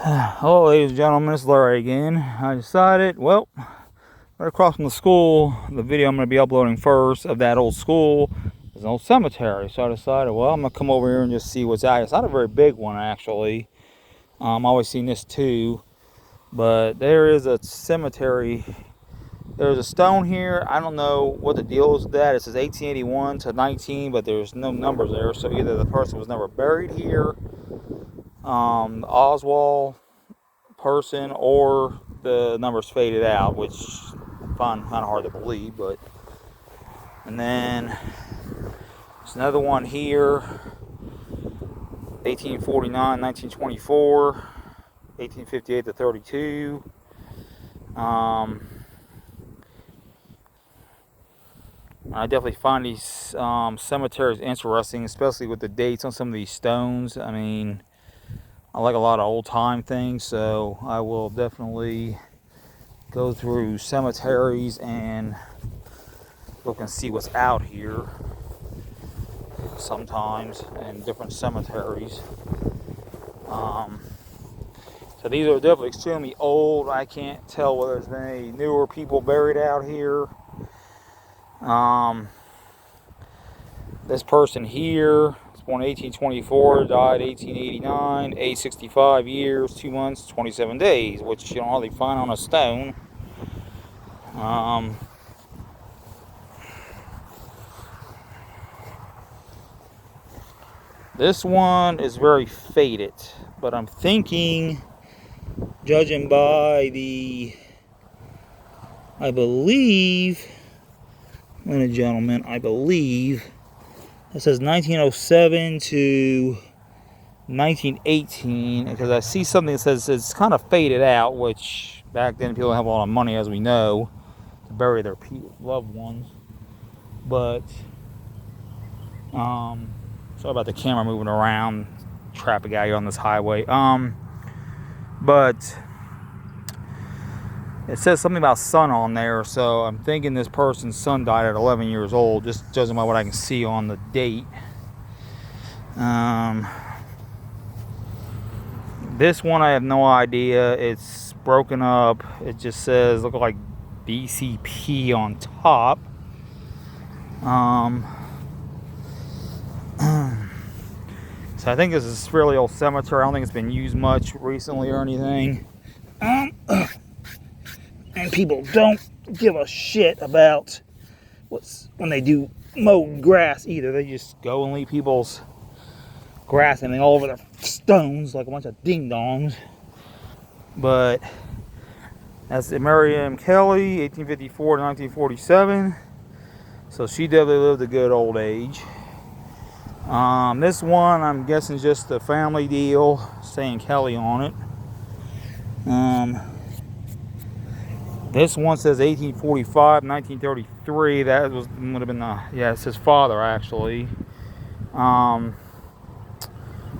Hello, ladies and gentlemen, it's Larry again. I decided, well, right across from the school, the video I'm going to be uploading first of that old school is an old cemetery. So I decided, well, I'm going to come over here and just see what's out. It's not a very big one, actually. I've always seen this too. But there is a cemetery. There's a stone here. I don't know what the deal is with that. It says 1881 to 19, but there's no numbers there. So either the person was never buried here, Oswald person, or the numbers faded out, which I find kind of hard to believe. But and then there's another one here, 1849, 1924, 1858 to 32. I definitely find these cemeteries interesting, especially with the dates on some of these stones. I mean, I like a lot of old time things, so I will definitely go through cemeteries and look and see what's out here sometimes in different cemeteries. So these are definitely extremely old. I can't tell whether there's been any newer people buried out here. This person here was born 1824, died 1889, age 65 years, 2 months, 27 days, which you don't hardly find on a stone. This one is very faded, but I'm thinking, judging by the, I believe, I believe it says 1907 to 1918, because I see something that says it's kind of faded out, which back then people didn't have a lot of money, as we know, to bury their loved ones. But sorry about the camera moving around, traffic out here on this highway. But it says something about son on there, so I'm thinking this person's son died at 11 years old, just judging by what I can see on the date. This one I have no idea. It's broken up. It just says, look like BCP on top. So I think this is a fairly old cemetery. I don't think it's been used much recently or anything. And people don't give a shit about when they do mow grass either. They just go and leave people's grass and all over their stones like a bunch of ding-dongs. But that's Miriam Kelly, 1854 to 1947. So she definitely lived a good old age. This one, I'm guessing, is just a family deal, saying Kelly on it. This one says 1845, 1933. That would have been it's his father, actually. So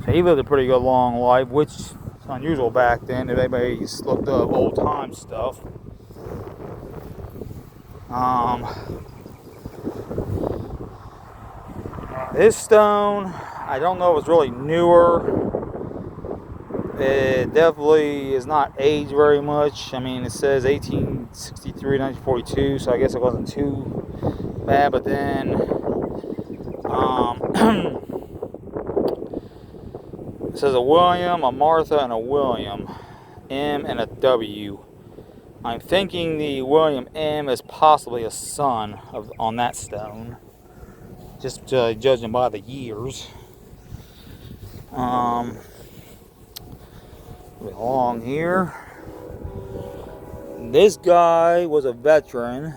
he lived a pretty good long life, which is unusual back then. If anybody's looked up old time stuff. This stone, I don't know if it's really newer. It definitely is not aged very much. I mean, it says 1863, 1942, so I guess it wasn't too bad. But then it says a William, a Martha, and a William, M and a W. I'm thinking the William M is possibly a son on that stone, just judging by the years. Along here, this guy was a veteran.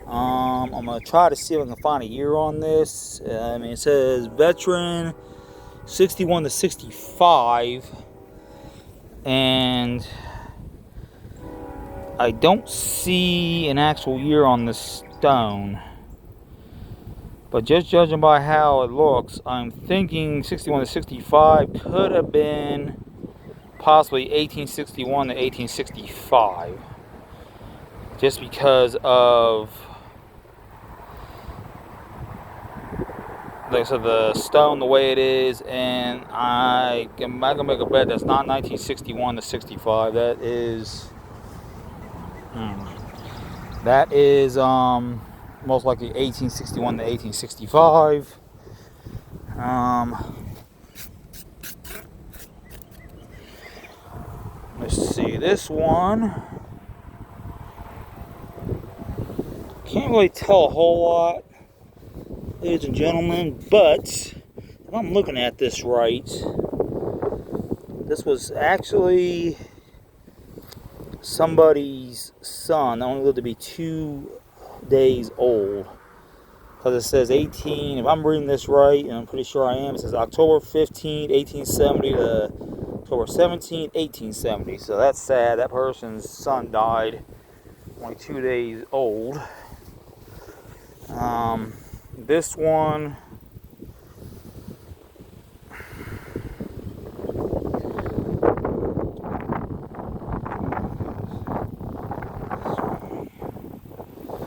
I'm gonna try to see if I can find a year on this. I mean, it says veteran 61 to 65, and I don't see an actual year on this stone. But just judging by how it looks, I'm thinking 61 to 65 could have been possibly 1861 to 1865. Just because of like I said, the stone the way it is, and I'm gonna make a bet that's not 1961 to 65. That is, most likely 1861 to 1865. Let's see, this one, can't really tell a whole lot, ladies and gentlemen, but if I'm looking at this right, this was actually somebody's son that only lived to be 2 days old. Because it says 18, if I'm reading this right, and I'm pretty sure I am, it says October 15, 1870 to October 17, 1870. So that's sad. That person's son died only 2 days old. This one,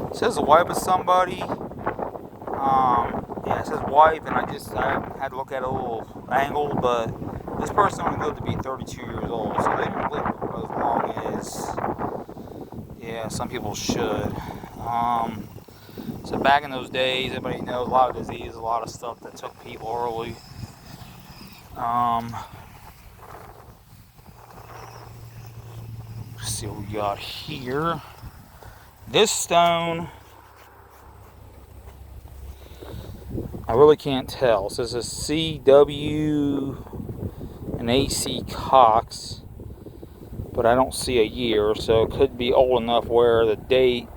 it says the wife of somebody. Yeah, it says wife, and I had to look at it a little angled, but this person only lived to be 32 years old, so they didn't live as long as, yeah, some people should. So back in those days, everybody knows a lot of disease, a lot of stuff that took people early. Let's see what we got here. This stone, I really can't tell. So it says C.W. and A.C. Cox, but I don't see a year, so it could be old enough where the date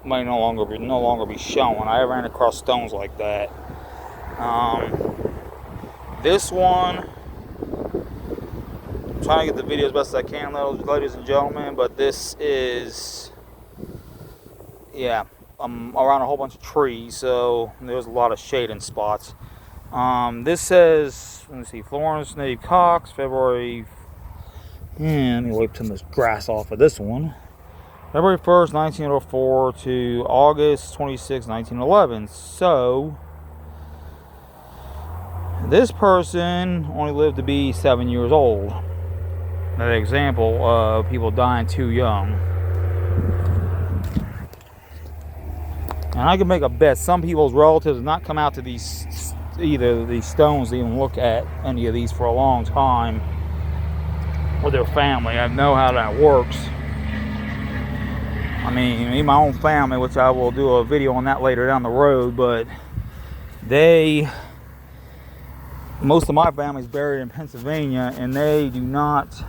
might no longer be shown. I ran across stones like that. This one, I'm trying to get the video as best as I can, ladies and gentlemen, but this is, yeah, around a whole bunch of trees, so there's a lot of shading spots. This says, let me see, Florence Native Cox, February, let me wipe some of this grass off of this one. February 1st, 1904 to August 26, 1911. So, this person only lived to be 7 years old. Another example of people dying too young. And I can make a bet some people's relatives have not come out to either of these stones to even look at any of these for a long time with their family. I know how that works. I mean, me, my own family, which I will do a video on that later down the road, but most of my family's buried in Pennsylvania, and they do not,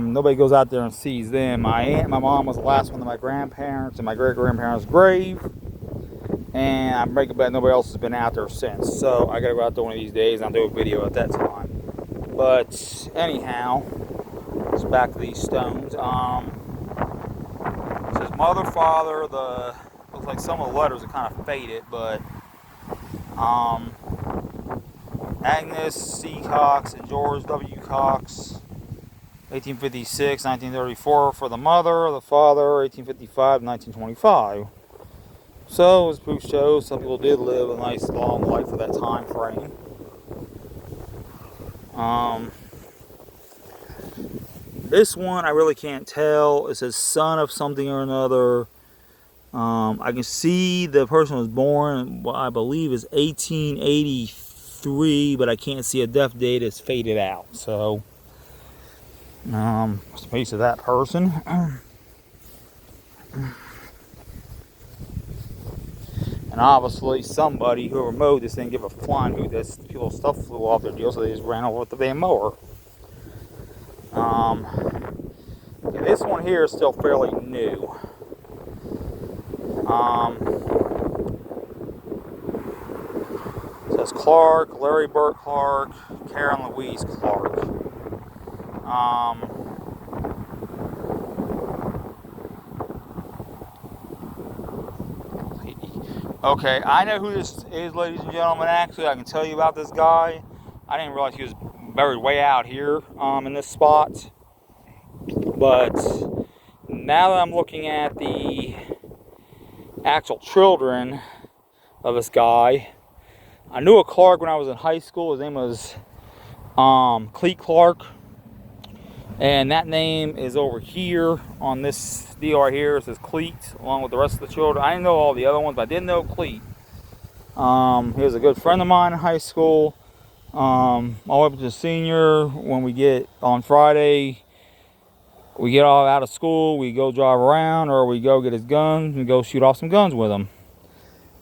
nobody goes out there and sees them. My aunt and my mom was the last one of my grandparents and my great-grandparents' grave, and I break a bet nobody else has been out there since. So I gotta go out there one of these days and I'll do a video at that time. But anyhow, it's back to these stones. It says mother, father. Looks like some of the letters are kind of faded, but Agnes C. Cox and George W. Cox, 1856, 1934 for the mother, the father, 1855, 1925. So, as proof shows, some people did live a nice long life for that time frame. This one, I really can't tell. It says son of something or another. I can see the person was born, I believe, is 1883, but I can't see a death date. It's faded out. So, what's the piece of that person? And obviously somebody, whoever mowed this thing, give a flying hoot that people's stuff flew off their deal, so they just ran over with the damn mower. Okay, this one here is still fairly new. It says Clark, Larry Burt Clark, Karen Louise Clark. Okay, I know who this is, ladies and gentlemen. Actually, I can tell you about this guy. I didn't realize he was buried way out here in this spot. But now that I'm looking at the actual children of this guy, I knew a Clark when I was in high school. His name was Cleet Clark. And that name is over here on this deal right here. It says Cleet, along with the rest of the children. I didn't know all the other ones, but I did know Cleet. He was a good friend of mine in high school. All the way up to senior. When we get on Friday, we get all out of school, we go drive around, or we go get his guns and go shoot off some guns with him.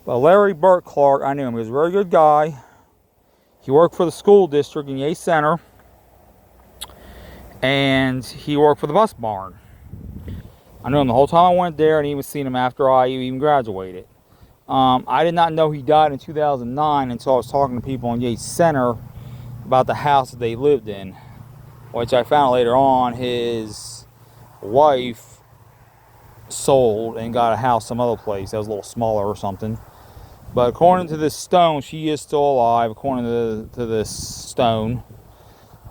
But Larry Burt Clark, I knew him. He was a very good guy. He worked for the school district in Yates Center. And he worked for the bus barn. I knew him the whole time I went there, and even seen him after I even graduated. I did not know he died in 2009 until I was talking to people in Yates Center about the house that they lived in, which I found later on his wife sold and got a house some other place that was a little smaller or something. But according to this stone, she is still alive, according to this stone.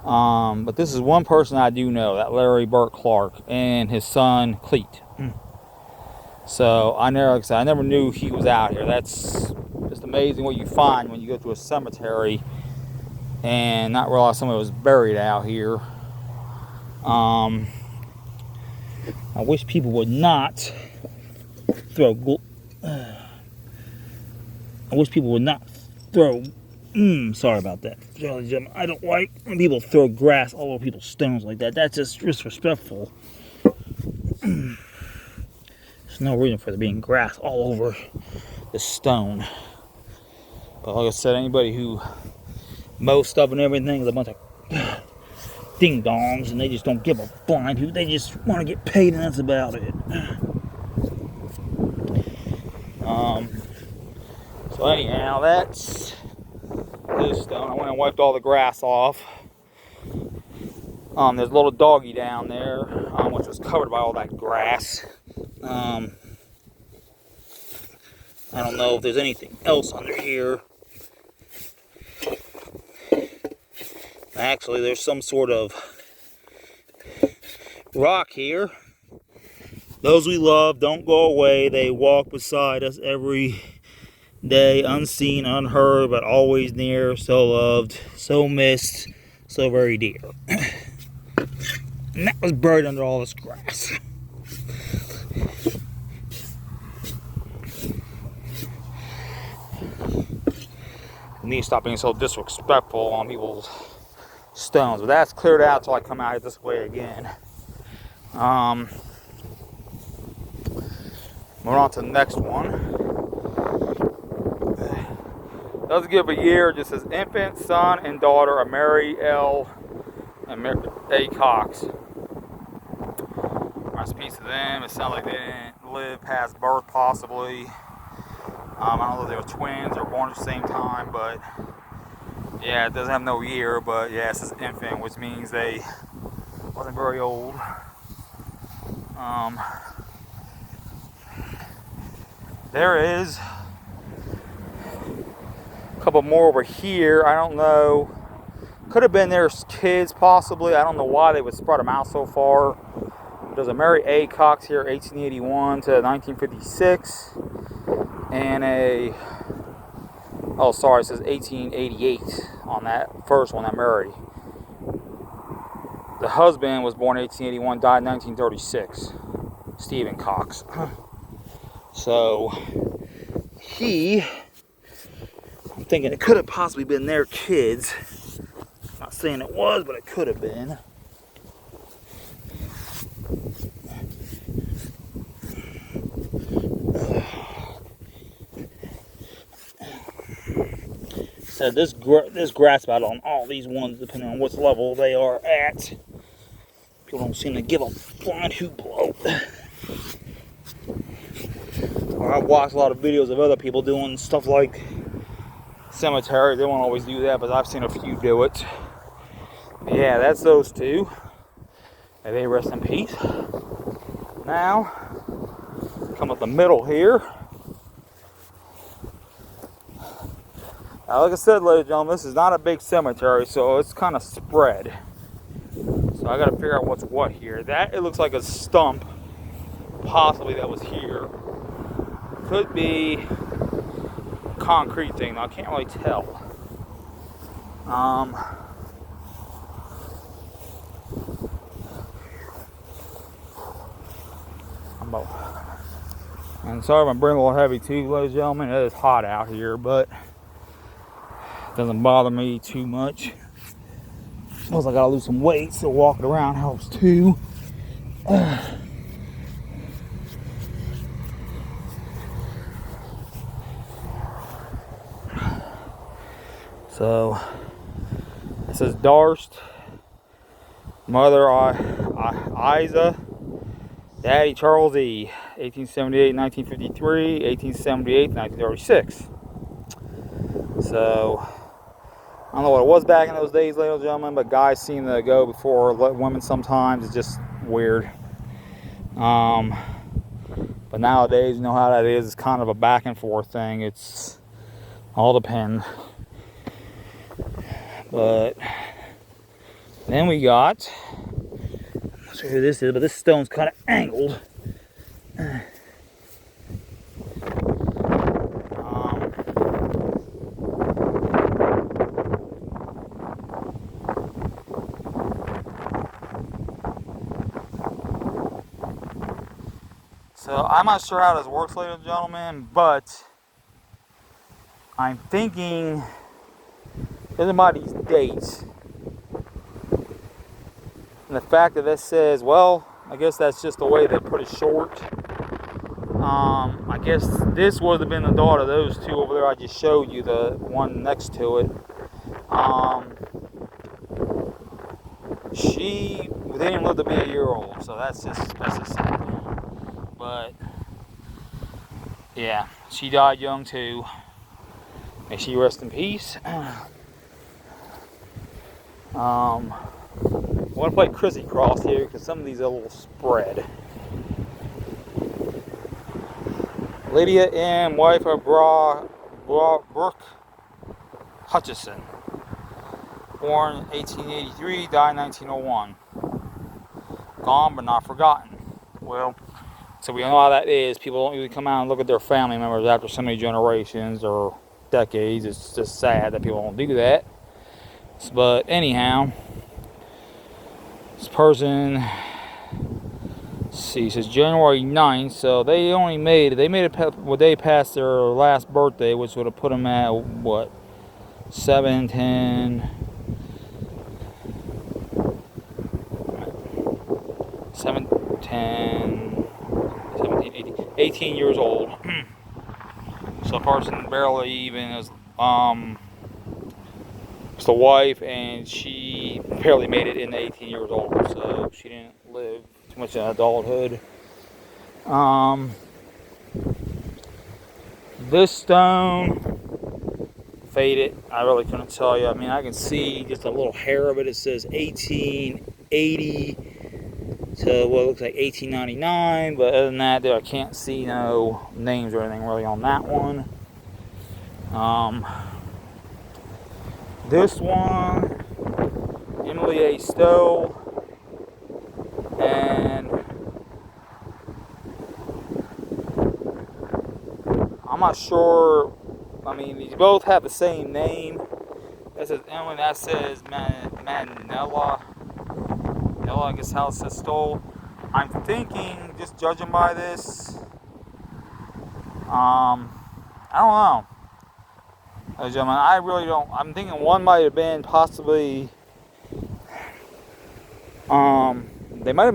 But this is one person I do know, that Larry Burt Clark, and his son Cleet. So like I said, I never knew he was out here. That's just amazing what you find when you go to a cemetery and not realize somebody was buried out here. I wish people would not throw. Sorry about that. I don't like when people throw grass all over people's stones like that. That's just disrespectful. There's no reason for there being grass all over the stone. But like I said, anybody who mows stuff and everything is a bunch of ding-dongs, and they just don't give a flying hoot. They just want to get paid, and that's about it. So anyhow, that's this stone. I went and wiped all the grass off. There's a little doggy down there, which was covered by all that grass. I don't know if there's anything else under here. Actually, there's some sort of rock here. Those we love don't go away. They walk beside us every day, unseen, unheard, but always near, so loved, so missed, so very dear. And that was buried under all this grass. I need to stop being so disrespectful on people's stones, but that's cleared out till I come out this way again. Moving on to the next one. Doesn't give a year, just says infant, son, and daughter of Mary L. and Mary A. Cox. Rest in peace to them. It sounds like they didn't live past birth, possibly. I don't know if they were twins or born at the same time, but yeah, it doesn't have no year, but yeah, it says infant, which means they wasn't very old. There is a couple more over here. I don't know. Could have been their kids, possibly. I don't know why they would spread them out so far. There's a Mary A. Cox here, 1881 to 1956. And it says 1888 on that first one, that Mary. The husband was born 1881, died in 1936. Stephen Cox. So, I'm thinking it could have possibly been their kids. Not saying it was, but it could have been. So this grass about on all these ones, depending on what level they are at. People don't seem to give a flying hoot blow. I've watched a lot of videos of other people doing stuff like cemetery. They won't always do that, but I've seen a few do it. Yeah, that's those two. May they rest in peace. Now, come up the middle here. Now, like I said, ladies and gentlemen, this is not a big cemetery, so it's kind of spread. So I got to figure out what's what here. That, it looks like a stump possibly that was here. Could be a concrete thing. I can't really tell. And sorry if I'm bringing a little heavy too, ladies and gentlemen. It is hot out here, but it doesn't bother me too much. Plus, I gotta lose some weight, so walking around helps too. So, this is Darst. Mother, Isa. Daddy, Charles E. 1878, 1953, 1878, 1936. So, I don't know what it was back in those days, ladies and gentlemen, but guys seem to go before women sometimes. It's just weird. But nowadays, you know how that is. It's kind of a back and forth thing. It's all depends. But then we got, I'm not sure who this is, but this stone's kind of angled. So I'm not sure how this works, ladies and gentlemen, but I'm thinking about these dates and the fact that this says, well, I guess that's just the way they put it short. I guess this would have been the daughter of those two over there I just showed you, the one next to it. They didn't live to be a year old, so that's just sad. But yeah, she died young too. May she rest in peace. I want to play Crissy Cross here because some of these are a little spread. Lydia M., wife of Brooke Hutchison. Born 1883, died 1901. Gone but not forgotten. Well, so we know how that is. People don't usually come out and look at their family members after so many generations or decades. It's just sad that people don't do that. But anyhow, this person, let's see, it says January 9th, so they made it day past their last birthday, which would have put them at what, 7, 10, 7, 10, 17, 18 years old. So a person barely even is, it's the wife, and she barely made it into 18 years old, so she didn't live too much in adulthood. This stone faded. I really couldn't tell you. I mean, I can see just a little hair of it. It says 1880 to what looks like 1899, but other than that, I can't see no names or anything really on that one. This one, Emily A. Stowe, and I'm not sure. I mean, these both have the same name. This is Emily. That says Manella. I guess how it says Stowe. I'm thinking, just judging by this, I don't know. Ladies and gentlemen, I really don't. I'm thinking one might have been possibly, they might have been